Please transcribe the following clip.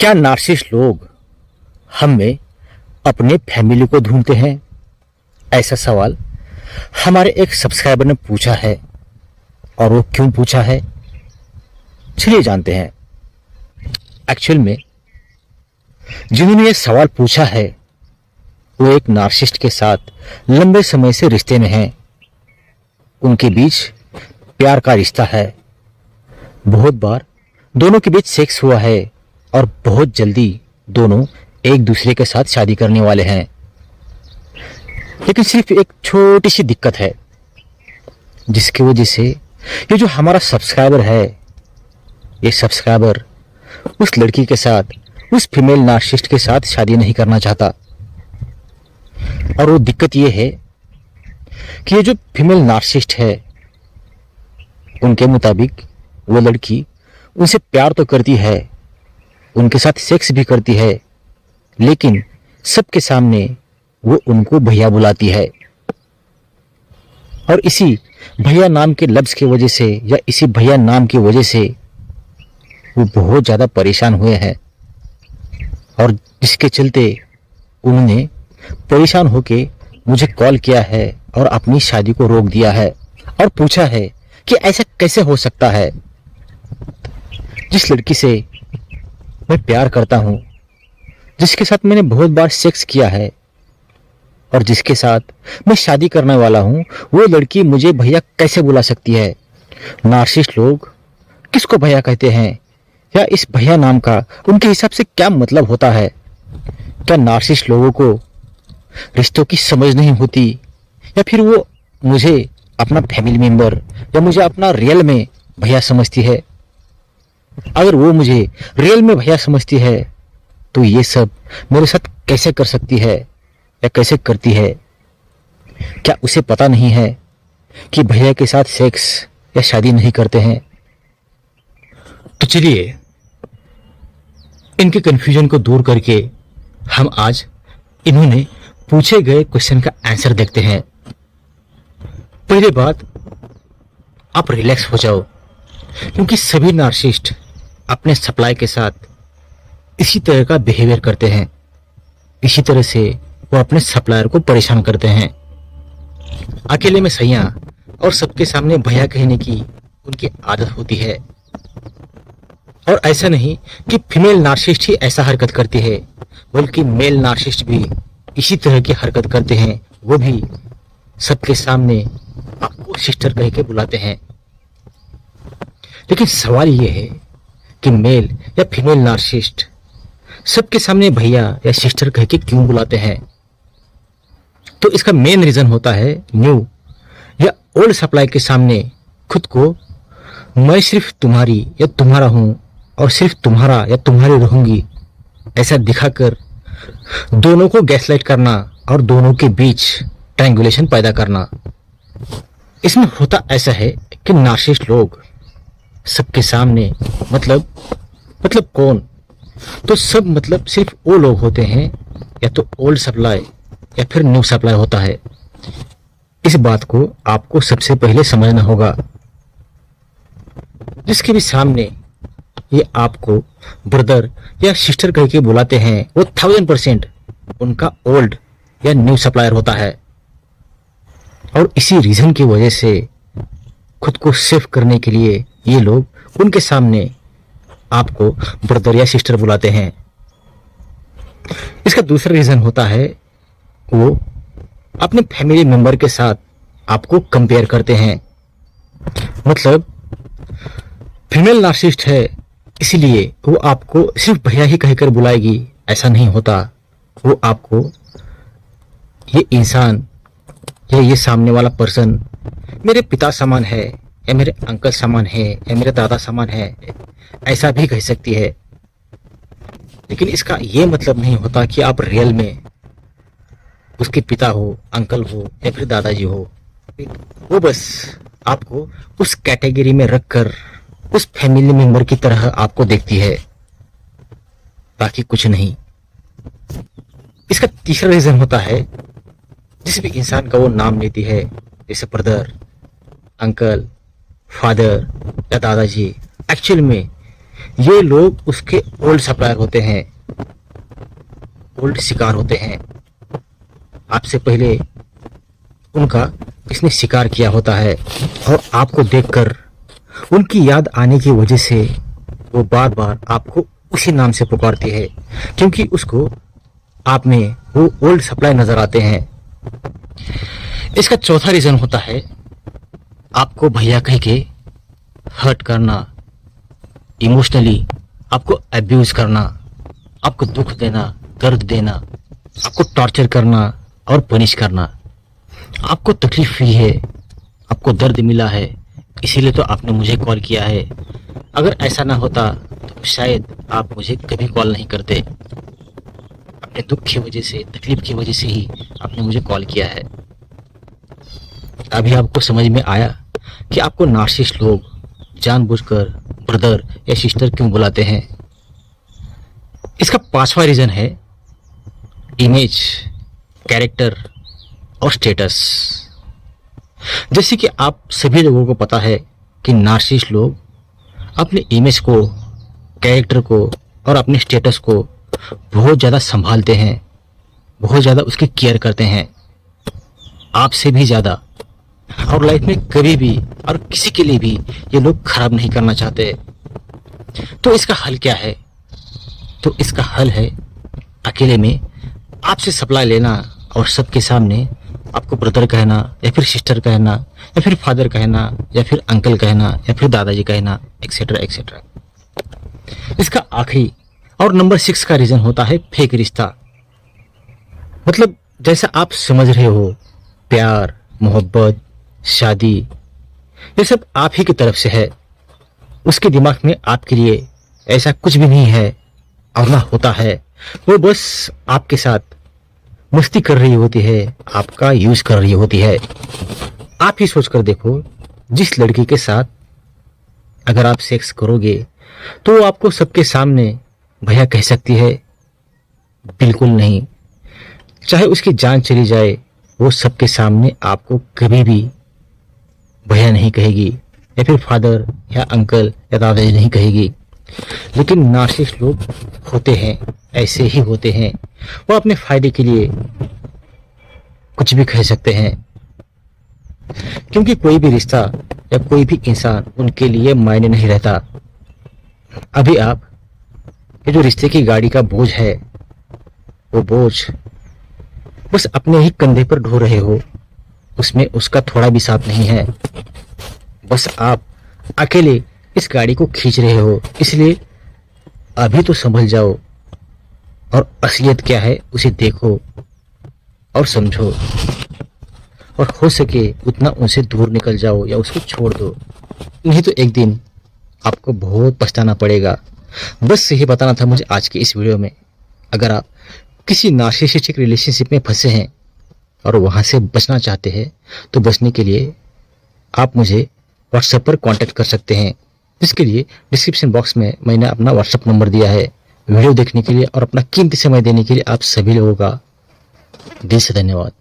क्या नार्सिसिस्ट लोग हम में अपने फैमिली को ढूंढते हैं? ऐसा सवाल हमारे एक सब्सक्राइबर ने पूछा है। और वो क्यों पूछा है, चलिए जानते हैं। एक्चुअल में जिन्होंने ये सवाल पूछा है वो एक नार्सिसिस्ट के साथ लंबे समय से रिश्ते में हैं। उनके बीच प्यार का रिश्ता है। बहुत बार दोनों के बीच सेक्स हुआ है और बहुत जल्दी दोनों एक दूसरे के साथ शादी करने वाले हैं। लेकिन सिर्फ एक छोटी सी दिक्कत है, जिसकी वजह से ये जो हमारा सब्सक्राइबर है, ये सब्सक्राइबर उस लड़की के साथ, उस फीमेल नार्सिसिस्ट के साथ शादी नहीं करना चाहता। और वो दिक्कत ये है कि ये जो फीमेल नार्सिसिस्ट है, उनके मुताबिक वो लड़की उनसे प्यार तो करती है, उनके साथ सेक्स भी करती है, लेकिन सबके सामने वो उनको भैया बुलाती है। और इसी भैया नाम के लफ्ज की वजह से, या इसी भैया नाम की वजह से वो बहुत ज्यादा परेशान हुए हैं। और जिसके चलते उन्होंने परेशान होके मुझे कॉल किया है और अपनी शादी को रोक दिया है और पूछा है कि ऐसा कैसे हो सकता है। जिस लड़की से मैं प्यार करता हूं, जिसके साथ मैंने बहुत बार सेक्स किया है और जिसके साथ मैं शादी करने वाला हूं, वो लड़की मुझे भैया कैसे बुला सकती है? नार्सिसिस्ट लोग किसको भैया कहते हैं, या इस भैया नाम का उनके हिसाब से क्या मतलब होता है? क्या नार्सिसिस्ट लोगों को रिश्तों की समझ नहीं होती, या फिर वो मुझे अपना फैमिली मेंबर या मुझे अपना रियल में भैया समझती है? अगर वो मुझे रियल में भैया समझती है तो ये सब मेरे साथ कैसे कर सकती है या कैसे करती है? क्या उसे पता नहीं है कि भैया के साथ सेक्स या शादी नहीं करते हैं? तो चलिए इनके कंफ्यूजन को दूर करके हम आज इन्होंने पूछे गए क्वेश्चन का आंसर देखते हैं। पहली बात, आप रिलैक्स हो जाओ, क्योंकि सभी नार्सिसिस्ट अपने सप्लाई के साथ इसी तरह का बिहेवियर करते हैं। इसी तरह से वो अपने सप्लायर को परेशान करते हैं। अकेले में सैया और सबके सामने भैया कहने की उनकी आदत होती है। और ऐसा नहीं कि फीमेल नार्सिसिस्ट ही ऐसा हरकत करती है, बल्कि मेल नार्सिसिस्ट भी इसी तरह की हरकत करते हैं। वो भी सबके सामने आपको सिस्टर कह के बुलाते हैं। लेकिन सवाल ये है कि मेल या फीमेल नार्सिसिस्ट सबके सामने भैया या सिस्टर कह के क्यों बुलाते हैं? तो इसका मेन रीजन होता है न्यू या ओल्ड सप्लाई के सामने खुद को मैं सिर्फ तुम्हारी या तुम्हारा हूं और सिर्फ तुम्हारा या तुम्हारी रहूंगी ऐसा दिखाकर दोनों को गैसलाइट करना और दोनों के बीच ट्रायंगुलेशन पैदा करना। इसमें होता ऐसा है कि नार्सिसिस्ट लोग सबके सामने मतलब कौन? तो सब मतलब सिर्फ वो लोग होते हैं, या तो ओल्ड सप्लाई या फिर न्यू सप्लाई होता है। इस बात को आपको सबसे पहले समझना होगा। जिसके भी सामने ये आपको ब्रदर या सिस्टर कह के बुलाते हैं, वो 1000% उनका ओल्ड या न्यू सप्लायर होता है। और इसी रीजन की वजह से खुद को सेफ करने के लिए ये लोग उनके सामने आपको ब्रदर या सिस्टर बुलाते हैं। इसका दूसरा रीजन होता है वो अपने फैमिली मेंबर के साथ आपको कंपेयर करते हैं। मतलब फीमेल नार्सिसिस्ट है इसलिए वो आपको सिर्फ भैया ही कहकर बुलाएगी, ऐसा नहीं होता। वो आपको ये इंसान या ये सामने वाला पर्सन मेरे पिता समान है, या मेरे अंकल समान है, या मेरे दादा समान है, ऐसा भी कह सकती है। लेकिन इसका ये मतलब नहीं होता कि आप रियल में उसके पिता हो, अंकल हो या फिर दादाजी हो। वो बस आपको उस कैटेगरी में रखकर उस फैमिली मेंबर की तरह आपको देखती है, बाकी कुछ नहीं। इसका तीसरा रीजन होता है, जिस भी इंसान का वो नाम लेती है, जैसे ब्रदर, अंकल, फादर या दादाजी, एक्चुअल में ये लोग उसके ओल्ड सप्लायर होते हैं, ओल्ड शिकार होते हैं। आपसे पहले उनका इसने शिकार किया होता है और आपको देखकर उनकी याद आने की वजह से वो बार बार आपको उसी नाम से पुकारती है, क्योंकि उसको आप में वो ओल्ड सप्लाई नजर आते हैं। इसका चौथा रीजन होता है आपको भैया कह के हर्ट करना, इमोशनली आपको अब्यूज करना, आपको दुख देना, दर्द देना, आपको टॉर्चर करना और पनिश करना। आपको तकलीफ हुई है, आपको दर्द मिला है, इसीलिए तो आपने मुझे कॉल किया है। अगर ऐसा ना होता तो शायद आप मुझे कभी कॉल नहीं करते। अपने दुख की वजह से, तकलीफ की वजह से ही आपने मुझे कॉल किया है। अभी आपको समझ में आया कि आपको नार्सिसिस्ट लोग जानबूझकर ब्रदर या सिस्टर क्यों बुलाते हैं। इसका पांचवा रीजन है इमेज, कैरेक्टर और स्टेटस। जैसे कि आप सभी लोगों को पता है कि नार्सिसिस्ट लोग अपने इमेज को, कैरेक्टर को और अपने स्टेटस को बहुत ज़्यादा संभालते हैं, बहुत ज़्यादा उसकी केयर करते हैं, आपसे भी ज़्यादा। और लाइफ में कभी भी और किसी के लिए भी ये लोग खराब नहीं करना चाहते। तो इसका हल क्या है? तो इसका हल है अकेले में आपसे सप्लाई लेना और सबके सामने आपको ब्रदर कहना या फिर सिस्टर कहना या फिर फादर कहना या फिर अंकल कहना या फिर दादाजी कहना, एक्सेट्रा एक्सेट्रा। इसका आखिरी और नंबर 6 का रीजन होता है फेक रिश्ता। मतलब जैसा आप समझ रहे हो, प्यार, मोहब्बत, शादी, ये सब आप ही की तरफ से है। उसके दिमाग में आपके लिए ऐसा कुछ भी नहीं है और ना होता है। वो बस आपके साथ मस्ती कर रही होती है, आपका यूज कर रही होती है। आप ही सोच कर देखो, जिस लड़की के साथ अगर आप सेक्स करोगे तो वो आपको सबके सामने भैया कह सकती है? बिल्कुल नहीं। चाहे उसकी जान चली जाए, वो सबके सामने आपको कभी भी भैया नहीं कहेगी या फिर फादर या अंकल या दादाजी नहीं कहेगी। लेकिन नार्सिसिस्ट लोग होते हैं, ऐसे ही होते हैं। वो अपने फायदे के लिए कुछ भी कह सकते हैं, क्योंकि कोई भी रिश्ता या कोई भी इंसान उनके लिए मायने नहीं रहता। अभी आप ये जो रिश्ते की गाड़ी का बोझ है, वो बोझ बस अपने ही कंधे पर ढो रहे हो, उसमें उसका थोड़ा भी साथ नहीं है। बस आप अकेले इस गाड़ी को खींच रहे हो। इसलिए अभी तो संभल जाओ और असलियत क्या है उसे देखो और समझो, और हो सके उतना उनसे दूर निकल जाओ या उसको छोड़ दो। नहीं तो एक दिन आपको बहुत पछताना पड़ेगा। बस यही बताना था मुझे आज की इस वीडियो में। अगर आप किसी नार्सिसिस्टिक रिलेशनशिप में फंसे हैं और वहां से बचना चाहते हैं, तो बचने के लिए आप मुझे व्हाट्सएप पर कांटेक्ट कर सकते हैं, जिसके लिए डिस्क्रिप्शन बॉक्स में मैंने अपना व्हाट्सएप नंबर दिया है। वीडियो देखने के लिए और अपना कीमती समय देने के लिए आप सभी लोगों का दिल से धन्यवाद।